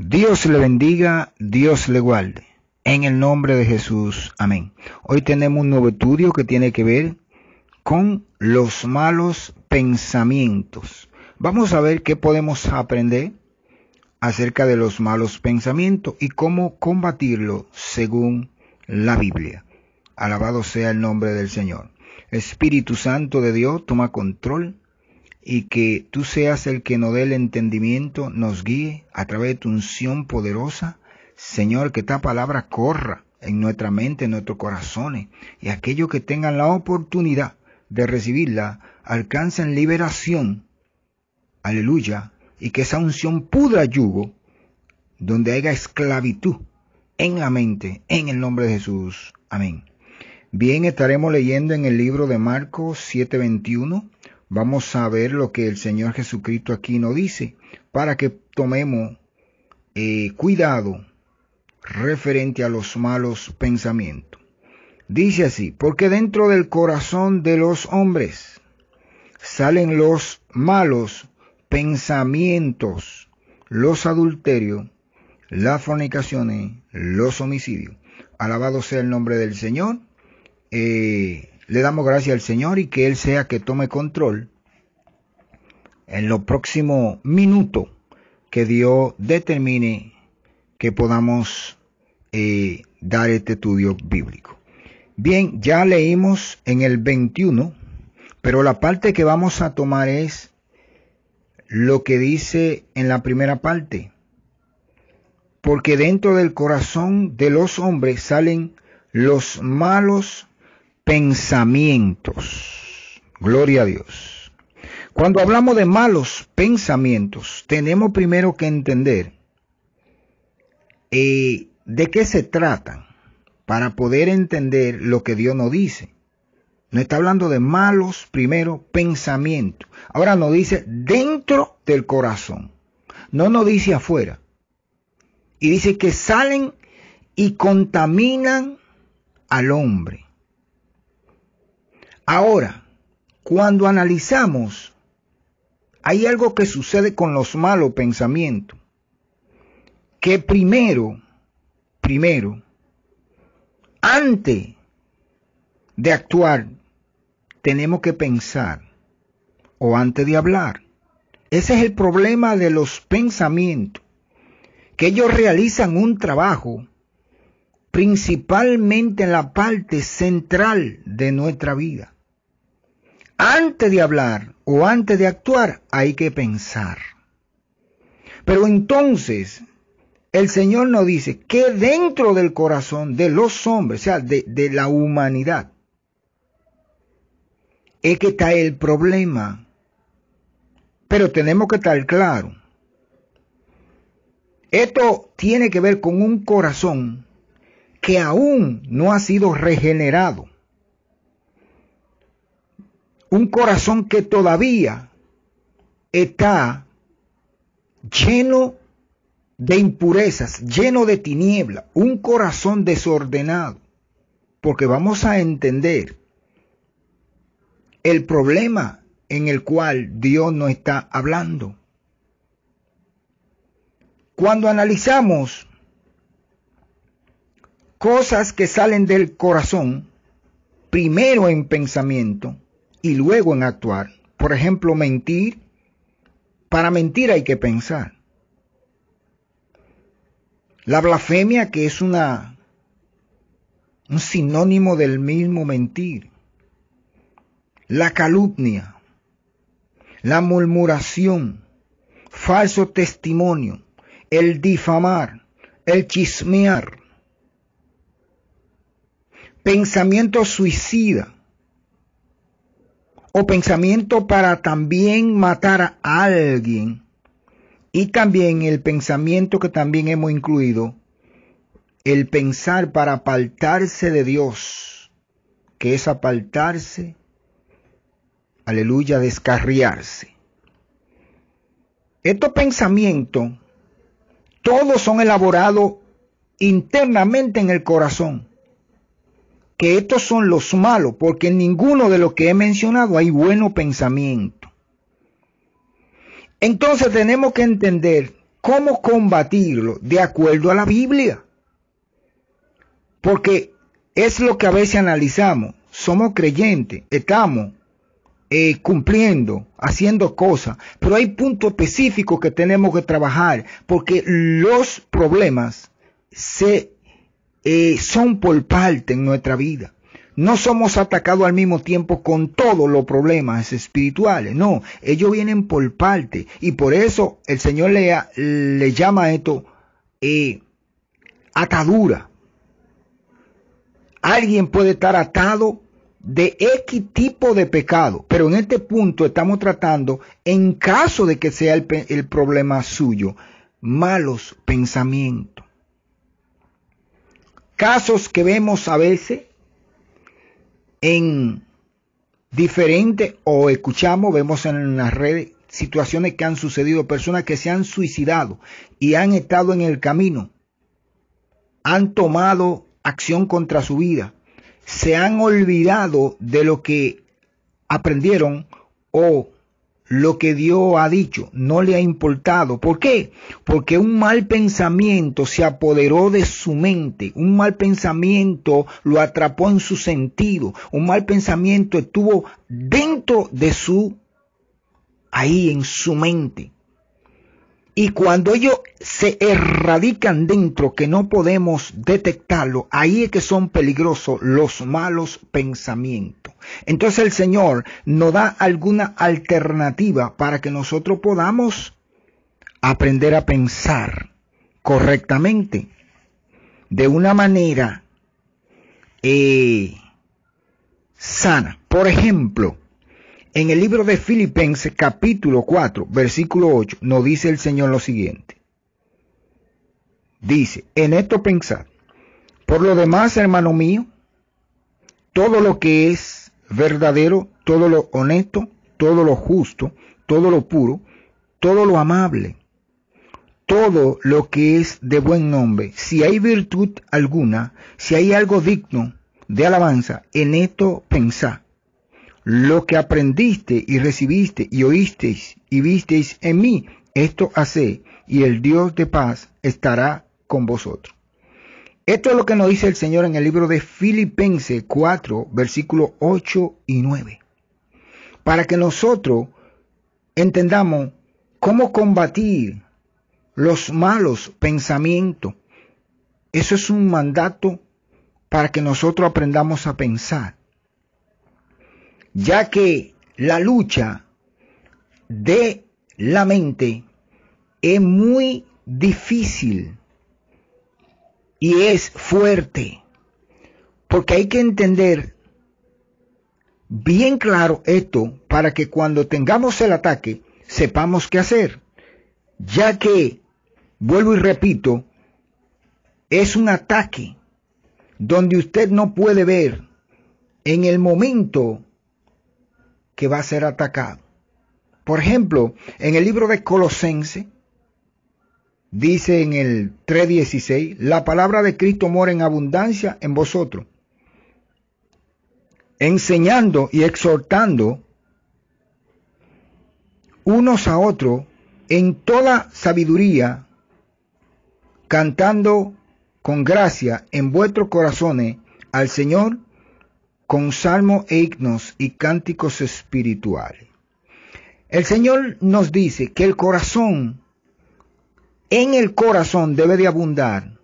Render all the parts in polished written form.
Dios le bendiga, Dios le guarde. En el nombre de Jesús, amén. Hoy tenemos un nuevo estudio que tiene que ver con los malos pensamientos. Vamos a ver qué podemos aprender acerca de los malos pensamientos y cómo combatirlo según la Biblia. Alabado sea el nombre del Señor. Espíritu Santo de Dios, toma control y que tú seas el que nos dé el entendimiento, nos guíe a través de tu unción poderosa. Señor, que esta palabra corra en nuestra mente, en nuestros corazones, y aquellos que tengan la oportunidad de recibirla, alcancen liberación. Aleluya. Y que esa unción pudra yugo donde haya esclavitud en la mente, en el nombre de Jesús. Amén. Bien, estaremos leyendo en el libro de Marcos 7:21. Vamos a ver lo que el Señor Jesucristo aquí nos dice para que tomemos cuidado referente a los malos pensamientos. Dice así: porque dentro del corazón de los hombres salen los malos pensamientos, los adulterios, las fornicaciones, los homicidios. Alabado sea el nombre del Señor. Le damos gracias al Señor y que Él sea que tome control en los próximos minutos que Dios determine que podamos dar este estudio bíblico. Bien, ya leímos en el 21, pero la parte que vamos a tomar es lo que dice en la primera parte. Porque dentro del corazón de los hombres salen los malos pensamientos. Gloria a Dios. Cuando hablamos de malos pensamientos, tenemos primero que entender de qué se tratan para poder entender lo que Dios nos dice. Nos está hablando de malos, primero, pensamientos. Ahora nos dice dentro del corazón. No nos dice afuera. Y dice que salen y contaminan al hombre. Ahora, cuando analizamos, hay algo que sucede con los malos pensamientos. Que primero, antes de actuar, tenemos que pensar, o antes de hablar. Ese es el problema de los pensamientos, que ellos realizan un trabajo principalmente en la parte central de nuestra vida. Antes de hablar o antes de actuar hay que pensar. Pero entonces el Señor nos dice que dentro del corazón de los hombres, o sea, de la humanidad, es que está el problema. Pero tenemos que estar claros. Esto tiene que ver con un corazón que aún no ha sido regenerado. Un corazón que todavía está lleno de impurezas, lleno de tiniebla, un corazón desordenado. Porque vamos a entender el problema en el cual Dios nos está hablando. Cuando analizamos cosas que salen del corazón, primero en pensamiento y luego en actuar. Por ejemplo, mentir. Para mentir hay que pensar. La blasfemia, que es un sinónimo del mismo mentir. La calumnia, la murmuración, falso testimonio, el difamar, el chismear, pensamiento suicida o pensamiento para también matar a alguien, y también el pensamiento que también hemos incluido, el pensar para apartarse de Dios, que es apartarse, aleluya, descarriarse. Estos pensamientos todos son elaborados internamente en el corazón. Que estos son los malos, porque en ninguno de los que he mencionado hay buenos pensamientos. Entonces tenemos que entender ¿cómo combatirlo? De acuerdo a la Biblia. Porque es lo que a veces analizamos. Somos creyentes, estamos cumpliendo, haciendo cosas, pero hay puntos específicos que tenemos que trabajar, porque los problemas son por parte en nuestra vida. No somos atacados al mismo tiempo con todos los problemas espirituales, no, ellos vienen por parte, y por eso el Señor le llama a esto atadura. Alguien puede estar atado de X tipo de pecado, pero en este punto estamos tratando, en caso de que sea el problema suyo, malos pensamientos. Casos que vemos a veces en diferentes, o escuchamos, vemos en las redes, situaciones que han sucedido, personas que se han suicidado y han estado en el camino, han tomado acción contra su vida, se han olvidado de lo que aprendieron o lo que Dios ha dicho, no le ha importado. ¿Por qué? Porque un mal pensamiento se apoderó de su mente, un mal pensamiento lo atrapó en su sentido, un mal pensamiento estuvo dentro de ahí en su mente. Y cuando ellos se erradican dentro, que no podemos detectarlo, ahí es que son peligrosos los malos pensamientos. Entonces el Señor nos da alguna alternativa para que nosotros podamos aprender a pensar correctamente, de una manera sana. Por ejemplo, en el libro de Filipenses capítulo 4, versículo 8, nos dice el Señor lo siguiente. Dice, en esto pensad. Por lo demás, hermano mío, todo lo que es verdadero, todo lo honesto, todo lo justo, todo lo puro, todo lo amable, todo lo que es de buen nombre, si hay virtud alguna, si hay algo digno de alabanza, en esto pensad. Lo que aprendiste y recibiste y oísteis y visteis en mí, esto haced, y el Dios de paz estará con vosotros. Esto es lo que nos dice el Señor en el libro de Filipenses 4, versículos 8 y 9. Para que nosotros entendamos cómo combatir los malos pensamientos. Eso es un mandato para que nosotros aprendamos a pensar, ya que la lucha de la mente es muy difícil y es fuerte, porque hay que entender bien claro esto para que cuando tengamos el ataque sepamos qué hacer, ya que, vuelvo y repito, es un ataque donde usted no puede ver en el momento que va a ser atacado. Por ejemplo, en el libro de Colosenses, dice en el 3:16, la palabra de Cristo mora en abundancia en vosotros, enseñando y exhortando unos a otros en toda sabiduría, cantando con gracia en vuestros corazones al Señor, con salmos e himnos y cánticos espirituales. El Señor nos dice que en el corazón debe de abundar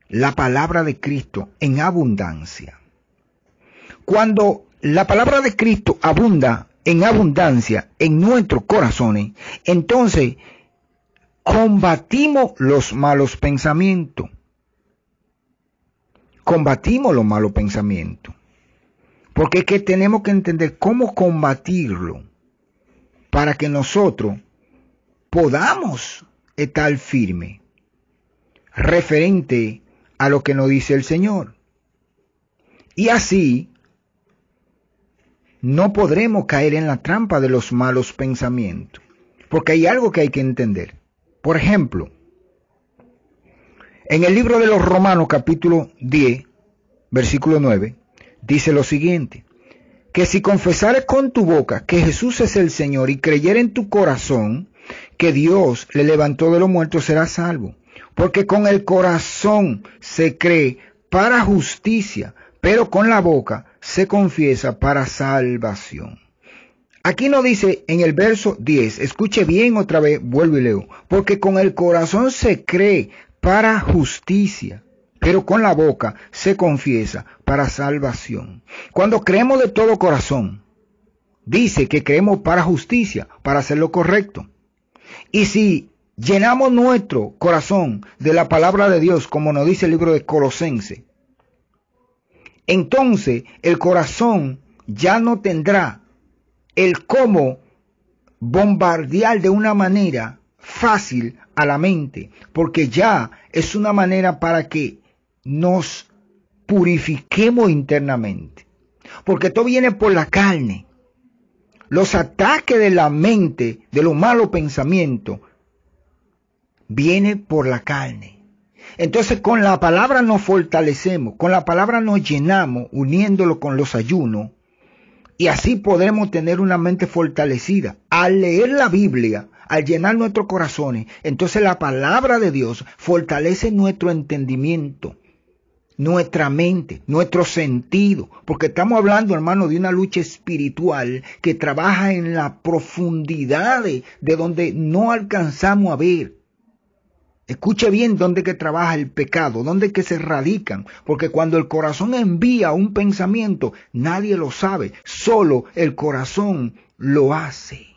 la palabra de Cristo en abundancia. Cuando la palabra de Cristo abunda en abundancia en nuestros corazones, entonces combatimos los malos pensamientos. Combatimos los malos pensamientos. Porque es que tenemos que entender cómo combatirlo para que nosotros podamos estar firmes referente a lo que nos dice el Señor. Y así no podremos caer en la trampa de los malos pensamientos. Porque hay algo que hay que entender. Por ejemplo, en el libro de los Romanos capítulo 10, versículo 9, dice lo siguiente, que si confesares con tu boca que Jesús es el Señor y creyeres en tu corazón que Dios le levantó de los muertos será salvo. Porque con el corazón se cree para justicia, pero con la boca se confiesa para salvación. Aquí nos dice en el verso 10, escuche bien otra vez, vuelvo y leo, porque con el corazón se cree para justicia, pero con la boca se confiesa para salvación. Cuando creemos de todo corazón, dice que creemos para justicia, para hacer lo correcto. Y si llenamos nuestro corazón de la palabra de Dios, como nos dice el libro de Colosenses, entonces el corazón ya no tendrá el cómo bombardear de una manera fácil a la mente, porque ya es una manera para que nos purifiquemos internamente. Porque todo viene por la carne. Los ataques de la mente, de los malos pensamientos, vienen por la carne. Entonces con la palabra nos fortalecemos, con la palabra nos llenamos, uniéndolo con los ayunos, y así podremos tener una mente fortalecida. Al leer la Biblia, al llenar nuestros corazones, entonces la palabra de Dios fortalece nuestro entendimiento, nuestra mente, nuestro sentido, porque estamos hablando, hermano, de una lucha espiritual que trabaja en la profundidad de donde no alcanzamos a ver. Escuche bien dónde que trabaja el pecado, dónde que se radican, porque cuando el corazón envía un pensamiento, nadie lo sabe, solo el corazón lo hace.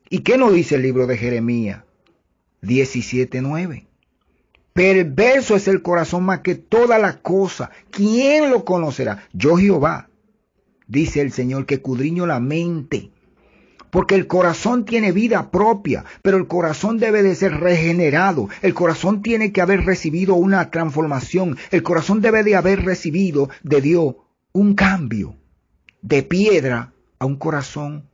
¿Y qué nos dice el libro de Jeremías 17:9? Perverso es el corazón más que toda la cosa. ¿Quién lo conocerá? Yo Jehová, dice el Señor, que escudriño la mente. Porque el corazón tiene vida propia, pero el corazón debe de ser regenerado. El corazón tiene que haber recibido una transformación. El corazón debe de haber recibido de Dios un cambio de piedra a un corazón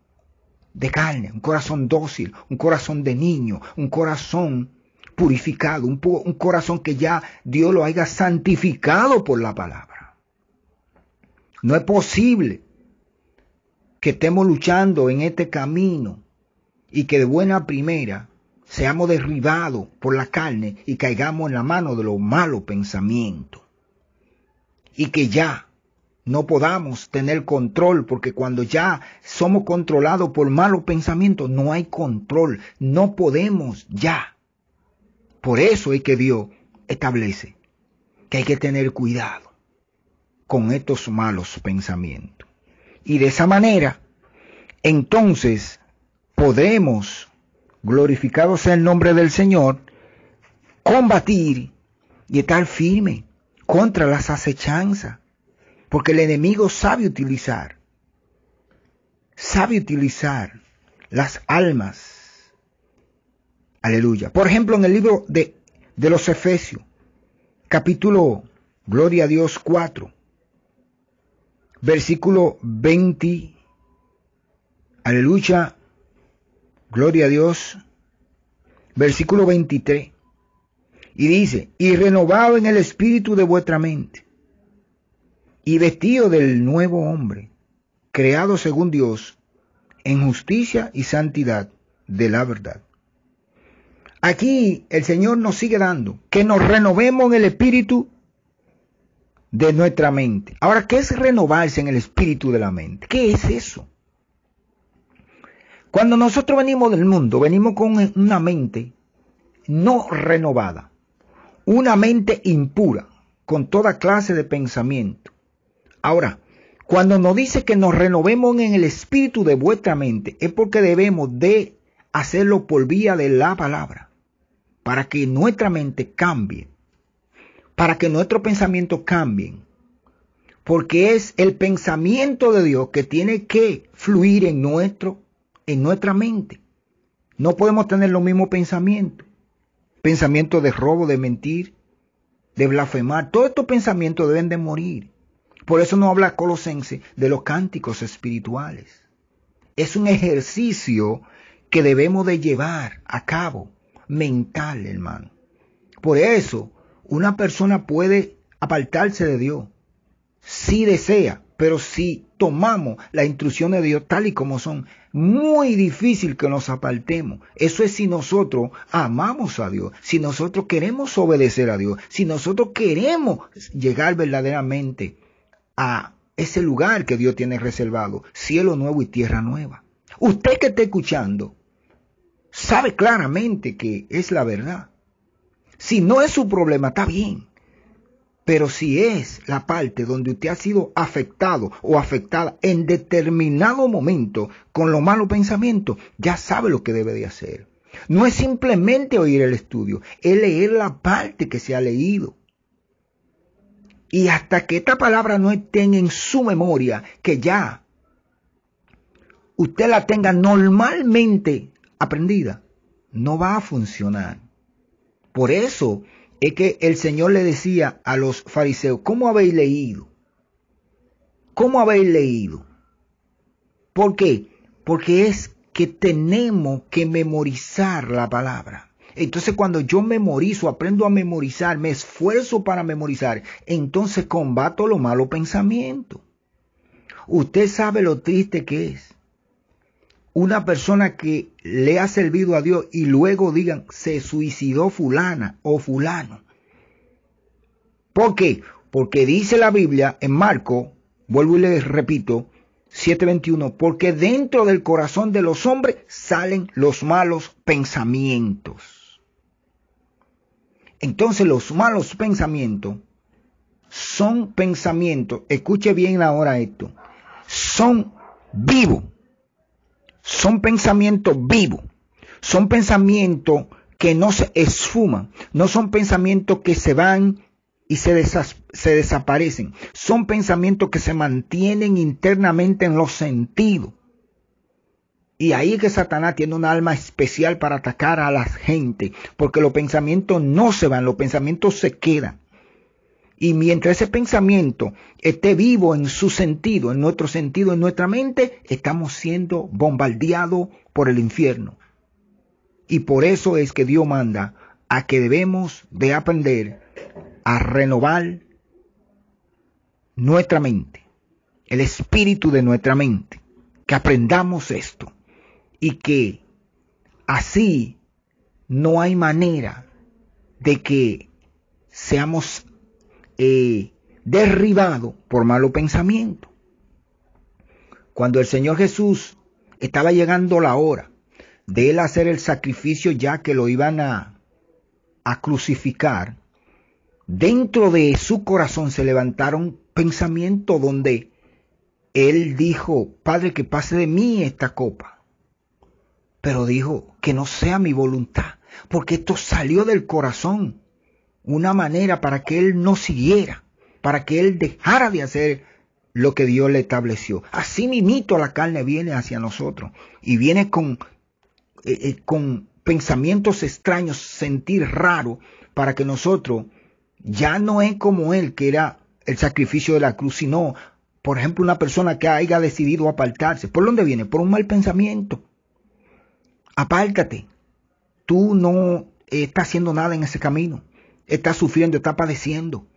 de carne, un corazón dócil, un corazón de niño, un corazón purificado, un corazón que ya Dios lo haya santificado por la palabra. No es posible que estemos luchando en este camino y que de buena primera seamos derribados por la carne y caigamos en la mano de los malos pensamientos. Y que ya no podamos tener control, porque cuando ya somos controlados por malos pensamientos, no hay control, no podemos ya. Por eso es que Dios establece que hay que tener cuidado con estos malos pensamientos. Y de esa manera, entonces, podremos, glorificado sea el nombre del Señor, combatir y estar firme contra las acechanzas. Porque el enemigo sabe utilizar las almas. Aleluya. Por ejemplo, en el libro de los Efesios, capítulo, gloria a Dios, 4. Versículo 20, aleluya, gloria a Dios, versículo 23, y dice, y renovado en el espíritu de vuestra mente, y vestido del nuevo hombre, creado según Dios, en justicia y santidad de la verdad. Aquí el Señor nos sigue dando, que nos renovemos en el espíritu de nuestra mente. Ahora, ¿qué es renovarse en el espíritu de la mente? ¿Qué es eso? Cuando nosotros venimos del mundo, venimos con una mente no renovada, una mente impura, con toda clase de pensamiento. Ahora, cuando nos dice que nos renovemos en el espíritu de vuestra mente, es porque debemos de hacerlo por vía de la palabra, para que nuestra mente cambie, para que nuestros pensamientos cambien, porque es el pensamiento de Dios que tiene que fluir en nuestra mente. No podemos tener los mismos pensamientos de robo, de mentir, de blasfemar. Todos estos pensamientos deben de morir. Por eso nos habla Colosenses de los cánticos espirituales. Es un ejercicio que debemos de llevar a cabo, mental, hermano. Por eso, una persona puede apartarse de Dios, si desea, pero si tomamos las instrucciones de Dios tal y como son, muy difícil que nos apartemos. Eso es si nosotros amamos a Dios, si nosotros queremos obedecer a Dios, si nosotros queremos llegar verdaderamente a ese lugar que Dios tiene reservado, cielo nuevo y tierra nueva. Usted que está escuchando sabe claramente que es la verdad. Si no es su problema, está bien. Pero si es la parte donde usted ha sido afectado o afectada en determinado momento con los malos pensamientos, ya sabe lo que debe de hacer. No es simplemente oír el estudio, es leer la parte que se ha leído. Y hasta que esta palabra no esté en su memoria, que ya usted la tenga normalmente aprendida, no va a funcionar. Por eso es que el Señor le decía a los fariseos, ¿cómo habéis leído? ¿Cómo habéis leído? ¿Por qué? Porque es que tenemos que memorizar la palabra. Entonces cuando yo memorizo, aprendo a memorizar, me esfuerzo para memorizar, entonces combato los malos pensamientos. Usted sabe lo triste que es una persona que le ha servido a Dios y luego digan, se suicidó fulana o fulano. ¿Por qué? Porque dice la Biblia en Marcos, vuelvo y les repito, 7:21, porque dentro del corazón de los hombres salen los malos pensamientos. Entonces los malos pensamientos son pensamientos, escuche bien ahora esto, son vivos. Son pensamientos vivos, son pensamientos que no se esfuman, no son pensamientos que se van y se desaparecen, son pensamientos que se mantienen internamente en los sentidos. Y ahí es que Satanás tiene una alma especial para atacar a la gente, porque los pensamientos no se van, los pensamientos se quedan. Y mientras ese pensamiento esté vivo en su sentido, en nuestro sentido, en nuestra mente, estamos siendo bombardeados por el infierno. Y por eso es que Dios manda a que debemos de aprender a renovar nuestra mente, el espíritu de nuestra mente, que aprendamos esto y que así no hay manera de que seamos derribado por malo pensamiento. Cuando el Señor Jesús estaba llegando la hora de él hacer el sacrificio, ya que lo iban a crucificar, dentro de su corazón se levantaron pensamientos donde él dijo, Padre, que pase de mí esta copa. Pero dijo, que no sea mi voluntad, porque esto salió del corazón. Una manera para que él no siguiera, para que él dejara de hacer lo que Dios le estableció. Así mismito la carne viene hacia nosotros y viene con pensamientos extraños, sentir raro, para que nosotros ya no es como él, que era el sacrificio de la cruz, sino, por ejemplo, una persona que haya decidido apartarse. ¿Por dónde viene? Por un mal pensamiento. Apártate. Tú no estás haciendo nada en ese camino. Estás sufriendo, estás padeciendo.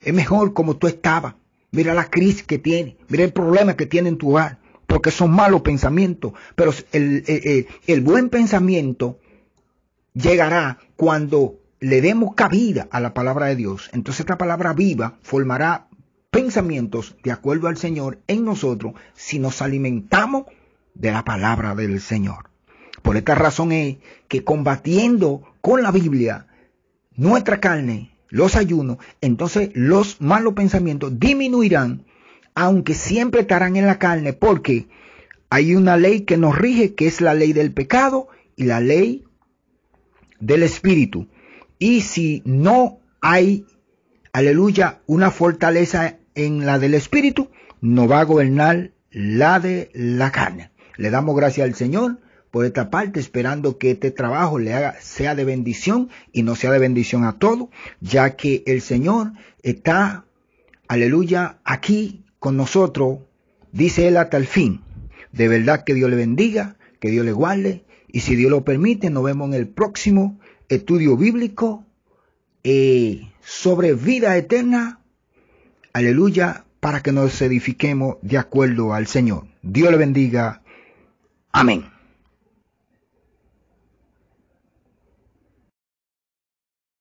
Es mejor como tú estabas. Mira la crisis que tiene, mira el problema que tiene en tu hogar, porque son malos pensamientos. Pero el buen pensamiento llegará cuando le demos cabida a la palabra de Dios. Entonces esta palabra viva formará pensamientos de acuerdo al Señor en nosotros si nos alimentamos de la palabra del Señor. Por esta razón es que combatiendo con la Biblia nuestra carne, los ayunos, entonces los malos pensamientos disminuirán, aunque siempre estarán en la carne, porque hay una ley que nos rige, que es la ley del pecado y la ley del espíritu. Y si no hay, aleluya, una fortaleza en la del espíritu, no va a gobernar la de la carne. Le damos gracias al Señor por esta parte, esperando que este trabajo sea de bendición y no sea de bendición a todos, ya que el Señor está, aleluya, aquí con nosotros, dice Él, hasta el fin. De verdad que Dios le bendiga, que Dios le guarde, y si Dios lo permite, nos vemos en el próximo estudio bíblico sobre vida eterna, aleluya, para que nos edifiquemos de acuerdo al Señor. Dios le bendiga. Amén.